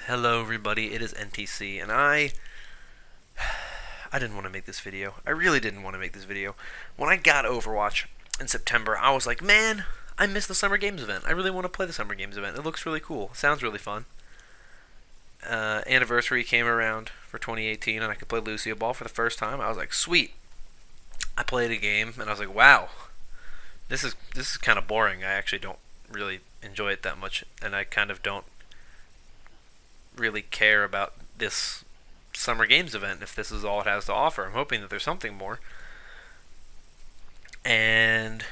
Hello everybody, it is NTC, and I didn't want to make this video. I really didn't want to make this video. When I got Overwatch in September, I was like, man, I missed the Summer Games event. I really want to play the Summer Games event. It looks really cool. It sounds really fun. Anniversary came around for 2018, and I could play Lucio Ball for the first time. I was like, sweet. I played a game, and I was like, wow, this is kind of boring. I actually don't really enjoy it that much, and I kind of don't really care about this Summer Games event if this is all it has to offer. I'm hoping that there's something more. And,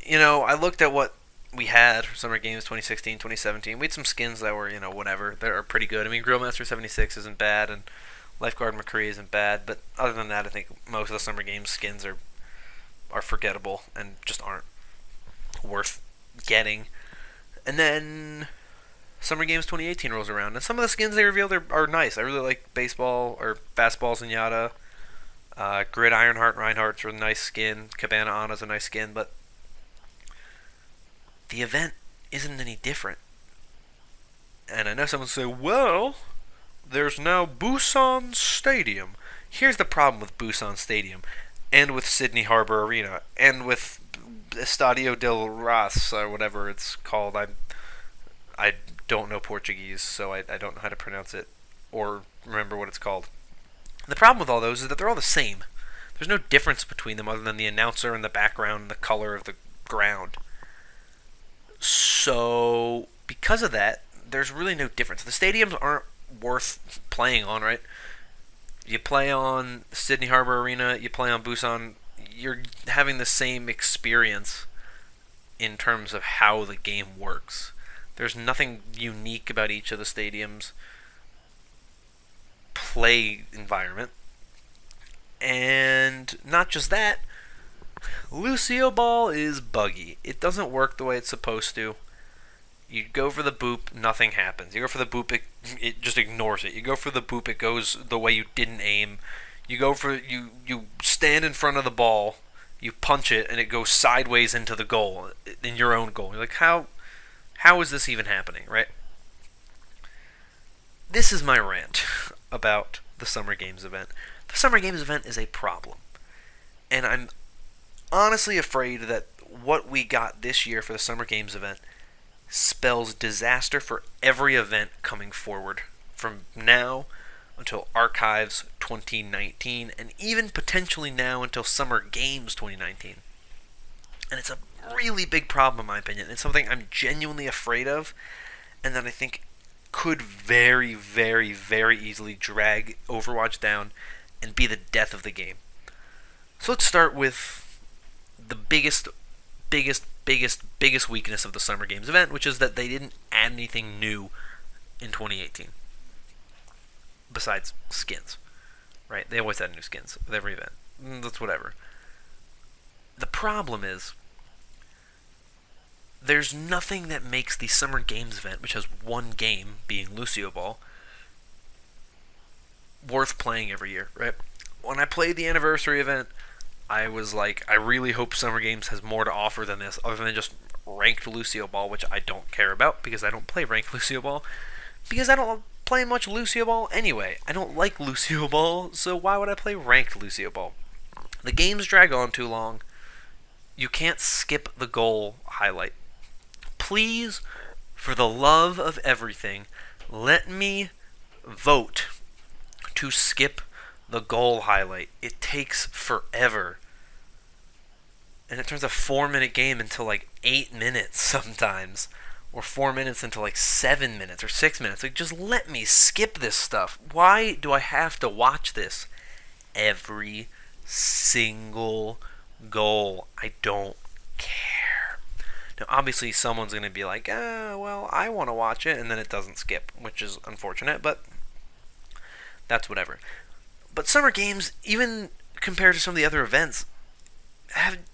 I looked at what we had for Summer Games 2016, 2017. We had some skins that were, whatever. That are pretty good. I mean, Grillmaster 76 isn't bad, and Lifeguard McCree isn't bad, but other than that, I think most of the Summer Games skins are forgettable and just aren't worth getting. And then Summer Games 2018 rolls around, and some of the skins they revealed are nice. I really like baseball or fastballs and Yada. Grid Ironheart Reinhardt's a nice skin. Cabana Anna's a nice skin, but the event isn't any different. And I know someone say, well, there's now Busan Stadium. Here's the problem with Busan Stadium, and with Sydney Harbor Arena, and with Estadio del Ras, or whatever it's called. I don't know Portuguese, so I don't know how to pronounce it or remember what it's called. The problem with all those is that they're all the same. There's no difference between them other than the announcer and the background and the color of the ground. So, because of that, there's really no difference. The stadiums aren't worth playing on, right? You play on Sydney Harbor Arena, you play on Busan, you're having the same experience in terms of how the game works. There's nothing unique about each of the stadiums' play environment. And not just that, Lucio Ball is buggy. It doesn't work the way it's supposed to. You go for the boop, nothing happens. You go for the boop, it just ignores it. You go for the boop, it goes the way you didn't aim. You stand in front of the ball, you punch it, and it goes sideways into the goal, in your own goal. You're like, how is this even happening, right? This is my rant about the Summer Games event. The Summer Games event is a problem. And I'm honestly afraid that what we got this year for the Summer Games event spells disaster for every event coming forward from now until Archives 2019 and even potentially now until Summer Games 2019. And it's a really big problem in my opinion. It's something I'm genuinely afraid of and that I think could very, very, very easily drag Overwatch down and be the death of the game. So let's start with the biggest weakness of the Summer Games event, which is that they didn't add anything new in 2018 besides skins, right? They always add new skins with every event. That's whatever. The problem is there's nothing that makes the Summer Games event, which has one game, being Lucio Ball, worth playing every year, right? When I played the anniversary event, I was like, I really hope Summer Games has more to offer than this, other than just ranked Lucio Ball, which I don't care about, because I don't play ranked Lucio Ball, because I don't play much Lucio Ball anyway. I don't like Lucio Ball, so why would I play ranked Lucio Ball? The games drag on too long. You can't skip the goal highlight. Please, for the love of everything, let me vote to skip the goal highlight. It takes forever. And it turns a 4-minute game into like 8 minutes sometimes. Or 4 minutes into like 7 minutes or 6 minutes. Like, just let me skip this stuff. Why do I have to watch this every single goal? I don't care. Now, obviously, someone's going to be like, well, I want to watch it, and then it doesn't skip, which is unfortunate, but that's whatever. But Summer Games, even compared to some of the other events,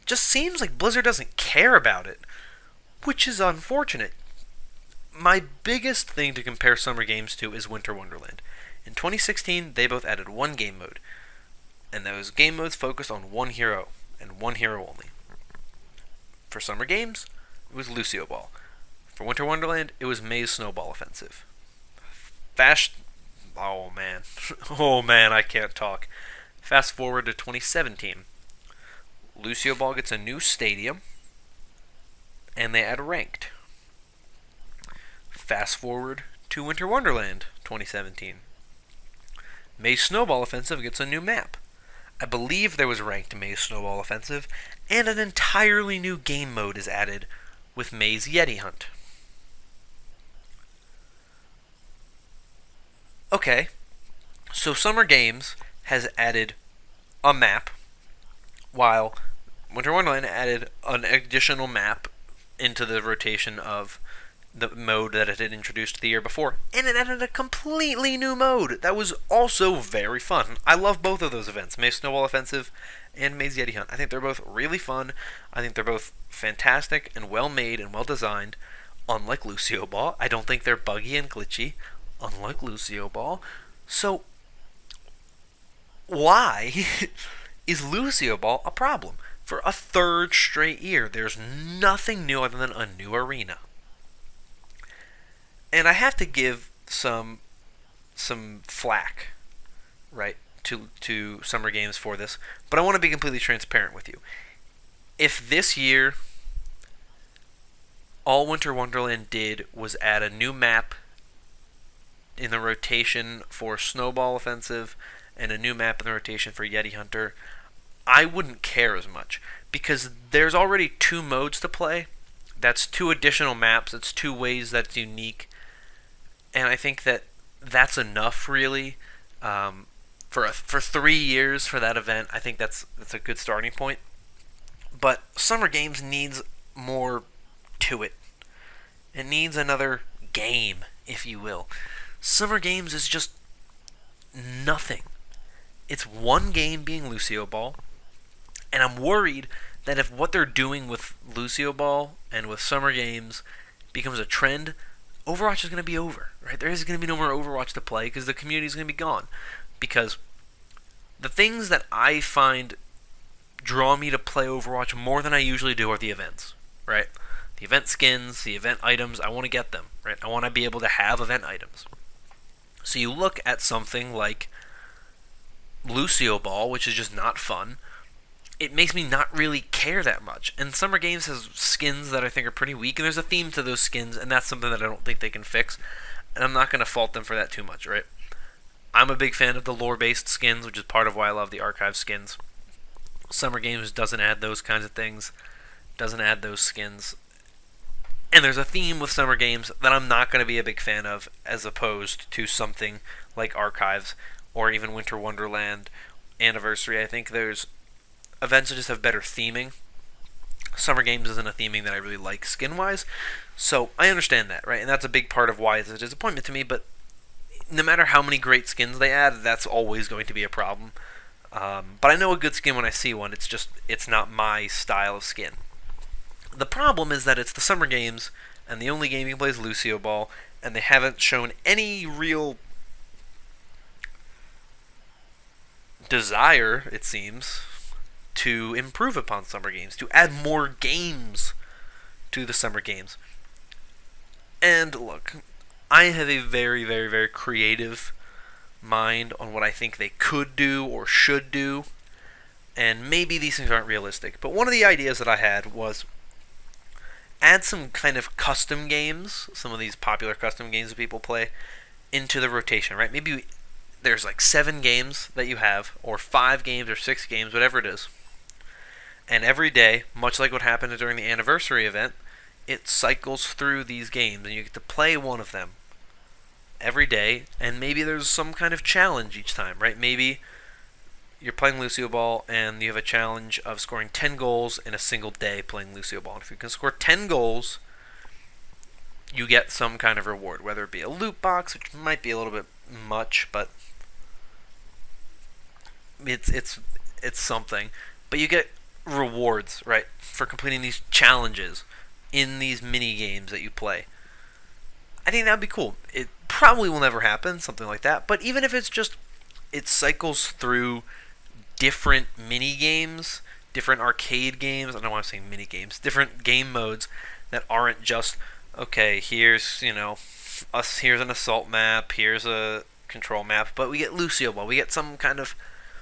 just seems like Blizzard doesn't care about it, which is unfortunate. My biggest thing to compare Summer Games to is Winter Wonderland. In 2016, they both added one game mode, and those game modes focused on one hero, and one hero only. For Summer Games, it was Lucio Ball. For Winter Wonderland, it was May's Snowball Offensive. fast. Oh man, oh man, I can't talk. Fast forward to 2017. Lucio Ball gets a new stadium, and they add ranked. Fast forward to Winter Wonderland 2017. Maze Snowball Offensive gets a new map. I believe there was ranked Maze Snowball Offensive, and an entirely new game mode is added with Maze Yeti Hunt. Okay, so Summer Games has added a map, while Winter Wonderland added an additional map into the rotation of the mode that it had introduced the year before, and it added a completely new mode that was also very fun. I love both of those events, Maze Snowball Offensive and Maze Yeti Hunt. I think they're both really fun. I think they're both fantastic and well made and well designed. Unlike Lucio Ball, I don't think they're buggy and glitchy, unlike Lucio Ball. So, why is Lucio Ball a problem? For a third straight year, there's nothing new other than a new arena. And I have to give some flack, right, to Summer Games for this, but I want to be completely transparent with you. If this year all Winter Wonderland did was add a new map in the rotation for Snowball Offensive and a new map in the rotation for Yeti Hunter, I wouldn't care as much, because there's already two modes to play. That's two additional maps. It's two ways that's unique. And I think that that's enough, really, for 3 years for that event. I think that's a good starting point. But Summer Games needs more to it. It needs another game, if you will. Summer Games is just nothing. It's one game being Lucio Ball, and I'm worried that if what they're doing with Lucio Ball and with Summer Games becomes a trend, Overwatch is going to be over, right? There is going to be no more Overwatch to play because the community is going to be gone. Because the things that I find draw me to play Overwatch more than I usually do are the events, right? The event skins, the event items, I want to get them, right? I want to be able to have event items. So you look at something like Lucio Ball, which is just not fun. It makes me not really care that much. And Summer Games has skins that I think are pretty weak, and there's a theme to those skins, and that's something that I don't think they can fix. And I'm not going to fault them for that too much, right? I'm a big fan of the lore-based skins, which is part of why I love the archive skins. Summer Games doesn't add those kinds of things, doesn't add those skins. And there's a theme with Summer Games that I'm not going to be a big fan of, as opposed to something like Archives or even Winter Wonderland Anniversary. I think there's events that just have better theming. Summer Games isn't a theming that I really like skin-wise, so I understand that, right? And that's a big part of why it's a disappointment to me, but no matter how many great skins they add, that's always going to be a problem. But I know a good skin when I see one. It's not my style of skin. The problem is that it's the Summer Games, and the only game you can play is Lucio Ball, and they haven't shown any real desire, it seems, to improve upon Summer Games, to add more games to the Summer Games. And look, I have a very, very, very creative mind on what I think they could do or should do, and maybe these things aren't realistic, but one of the ideas that I had was add some kind of custom games, some of these popular custom games that people play, into the rotation, right? Maybe there's like 7 games that you have, or 5 games, or 6 games, whatever it is. And every day, much like what happened during the anniversary event, it cycles through these games, and you get to play one of them every day, and maybe there's some kind of challenge each time, right? Maybe you're playing Lucio Ball, and you have a challenge of scoring 10 goals in a single day playing Lucio Ball. And if you can score 10 goals, you get some kind of reward, whether it be a loot box, which might be a little bit much, but it's something. But you get rewards, right, for completing these challenges in these mini games that you play. I think that would be cool. It probably will never happen, something like that. But even if it's just, it cycles through different mini games, different arcade games. I don't know why I'm saying mini games. Different game modes that aren't just, okay, here's, us. Here's an assault map. Here's a control map. But we get Lucio Ball. We get some kind of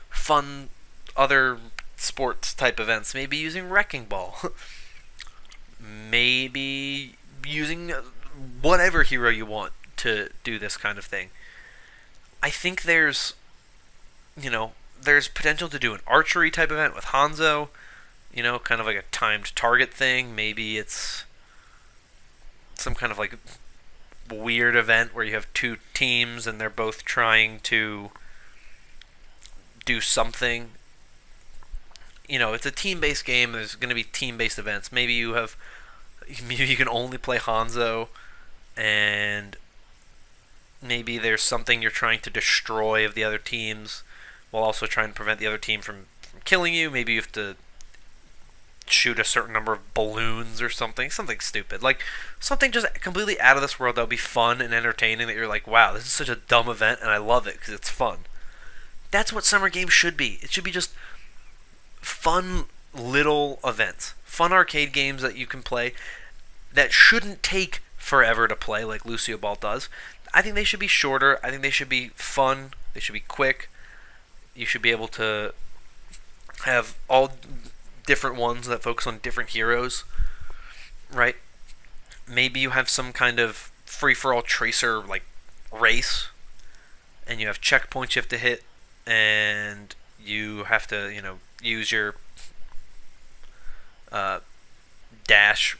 fun other sports type events. Maybe using Wrecking Ball. Maybe using whatever hero you want to do this kind of thing. I think there's potential to do an archery type event with Hanzo. Kind of like a timed target thing. Maybe it's some kind of like weird event where you have two teams and they're both trying to do something. It's a team-based game. There's going to be team-based events. Maybe you can only play Hanzo, and maybe there's something you're trying to destroy of the other teams while also trying to prevent the other team from killing you. Maybe you have to shoot a certain number of balloons or something stupid, like something just completely out of this world that would be fun and entertaining, that you're like, wow, this is such a dumb event and I love it because it's fun. That's what summer games should be. It should be just fun little events, fun arcade games that you can play that shouldn't take forever to play like Lucio Ball does. I think they should be shorter. I think they should be fun. They should be quick. You should be able to have all different ones that focus on different heroes, right? Maybe you have some kind of free-for-all tracer like race, and you have checkpoints you have to hit, and you have to use your dash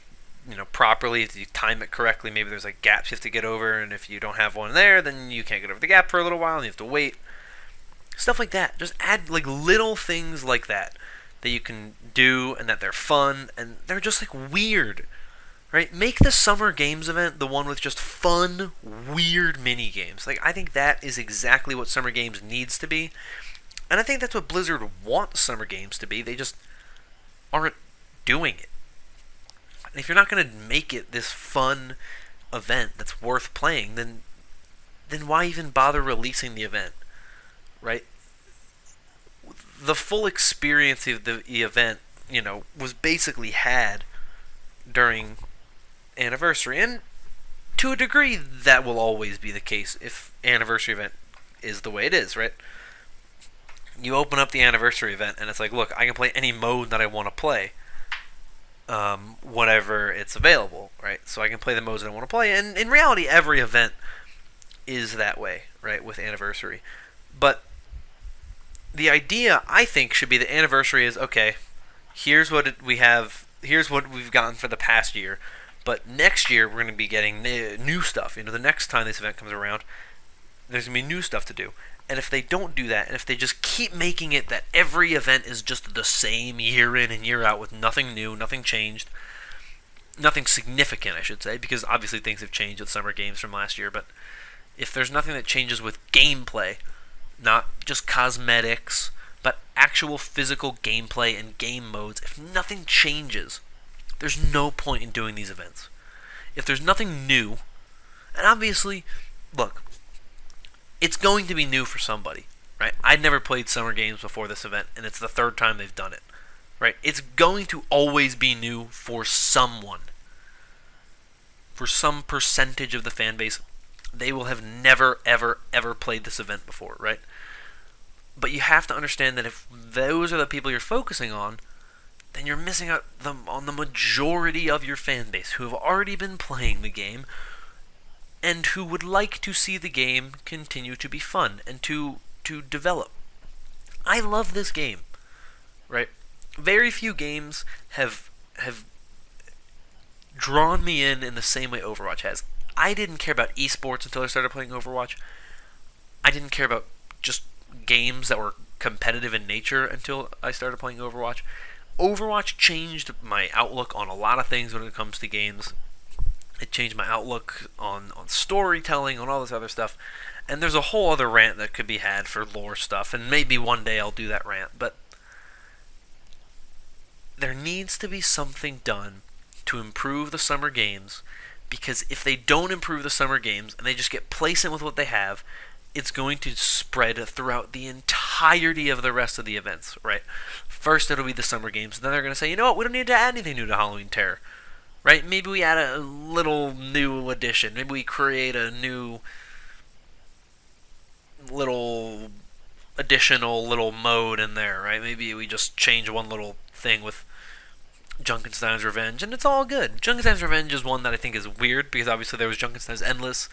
properly. If you time it correctly, maybe there's like gaps you have to get over, and if you don't have one there, then you can't get over the gap for a little while and you have to wait. Stuff like that. Just add like little things like that you can do, and that they're fun, and they're just like weird, right? Make the Summer Games event the one with just fun, weird mini games. Like, I think that is exactly what Summer Games needs to be, and I think that's what Blizzard wants Summer Games to be. They just aren't doing it. And if you're not going to make it this fun event that's worth playing, then why even bother releasing the event, right? The full experience of the event, was basically had during Anniversary. And to a degree, that will always be the case if Anniversary event is the way it is, right? You open up the Anniversary event, and it's like, look, I can play any mode that I want to play, whenever it's available, right? So I can play the modes that I want to play. And in reality, every event is that way, right, with Anniversary. But the idea, I think, should be that Anniversary is, okay, here's what we have, here's what we've gotten for the past year, but next year we're going to be getting new stuff. The next time this event comes around, there's going to be new stuff to do. And if they don't do that, and if they just keep making it that every event is just the same year in and year out with nothing new, nothing changed, nothing significant, I should say, because obviously things have changed with Summer Games from last year, but if there's nothing that changes with gameplay, not just cosmetics, but actual physical gameplay and game modes, if nothing changes, there's no point in doing these events. If there's nothing new, and obviously, look, it's going to be new for somebody, right? I'd never played Summer Games before this event, and it's the third time they've done it, right? It's going to always be new for someone. For some percentage of the fan base, they will have never, ever, ever played this event before, right? But you have to understand that if those are the people you're focusing on, then you're missing out on the majority of your fan base who have already been playing the game and who would like to see the game continue to be fun and to develop. I love this game, right? Very few games have drawn me in the same way Overwatch has. I didn't care about esports until I started playing Overwatch. I didn't care about just games that were competitive in nature until I started playing Overwatch. Overwatch changed my outlook on a lot of things when it comes to games. It changed my outlook on storytelling, on all this other stuff. And there's a whole other rant that could be had for lore stuff, and maybe one day I'll do that rant. But there needs to be something done to improve the Summer Games, because if they don't improve the Summer Games and they just get complacent with what they have, it's going to spread throughout the entirety of the rest of the events, right? First it'll be the Summer Games, and then they're going to say, you know what, we don't need to add anything new to Halloween Terror. right? Maybe we add a little new addition. Maybe we create a new little additional little mode in there, right? Maybe we just change one little thing with Junkenstein's Revenge, and it's all good. Junkenstein's Revenge is one that I think is weird because obviously there was Junkenstein's Endless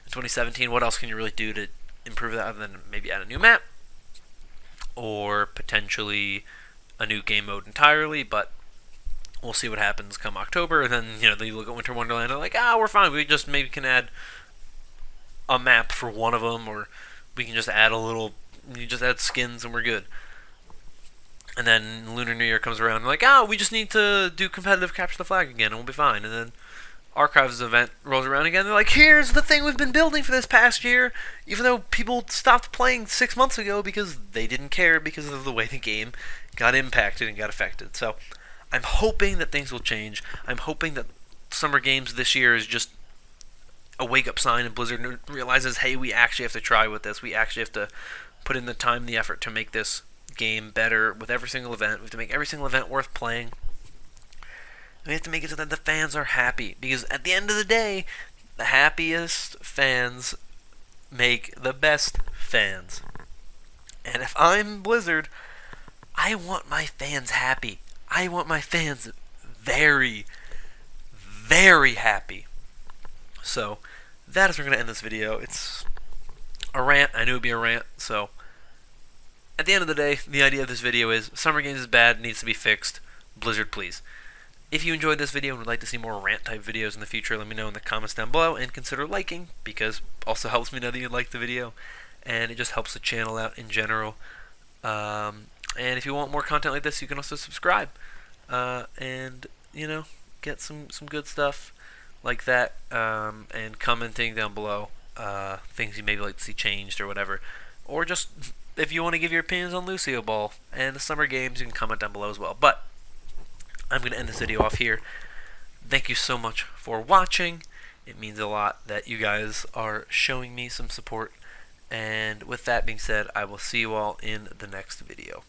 in 2017. What else can you really do to improve that other than maybe add a new map or potentially a new game mode entirely? But we'll see what happens come October. And then they look at Winter Wonderland and they're like, we're fine. We just maybe can add a map for one of them, or we can just add a little. You just add skins and we're good. And then Lunar New Year comes around and like, we just need to do competitive capture the flag again and we'll be fine. And then Archives event rolls around again. They're like, here's the thing we've been building for this past year, even though people stopped playing 6 months ago because they didn't care because of the way the game got impacted and got affected. So I'm hoping that things will change. I'm hoping that Summer Games this year is just a wake-up sign and Blizzard realizes, hey, we actually have to try with this. We actually have to put in the time and the effort to make this game better with every single event. We have to make every single event worth playing. We have to make it so that the fans are happy, because at the end of the day, the happiest fans make the best fans. And if I'm Blizzard, I want my fans happy. I want my fans very, very happy. So that is where we're going to end this video. It's a rant. I knew it would be a rant, so at the end of the day, the idea of this video is Summer Games is bad, needs to be fixed. Blizzard, please. If you enjoyed this video and would like to see more rant-type videos in the future, let me know in the comments down below, and consider liking, because it also helps me know that you like the video, and it just helps the channel out in general. And if you want more content like this, you can also subscribe, and, get some good stuff like that, and commenting down below things you maybe like to see changed or whatever. Or just, if you want to give your opinions on Lucio Ball and the Summer Games, you can comment down below as well. But I'm going to end this video off here. Thank you so much for watching. It means a lot that you guys are showing me some support. And with that being said, I will see you all in the next video.